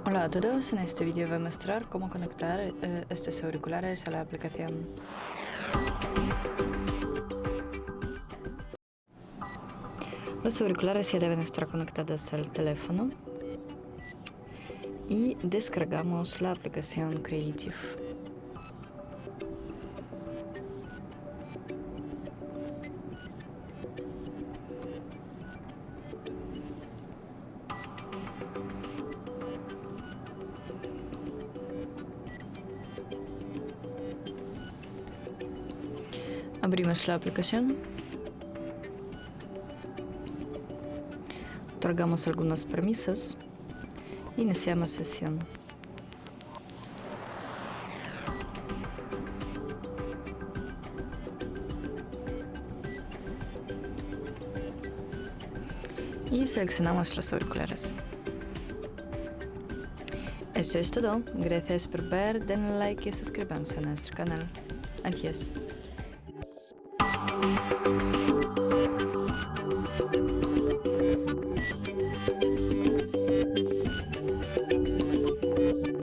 Hola a todos, en este vídeo voy a mostrar cómo conectar estos auriculares a la aplicación. Los auriculares ya deben estar conectados al teléfono y descargamos la aplicación Creative. Abrimos la aplicación, otorgamos algunos permisos, iniciamos sesión. Y seleccionamos los auriculares. Eso es todo. Gracias por ver, denle like y suscríbanse a nuestro canal. Adiós.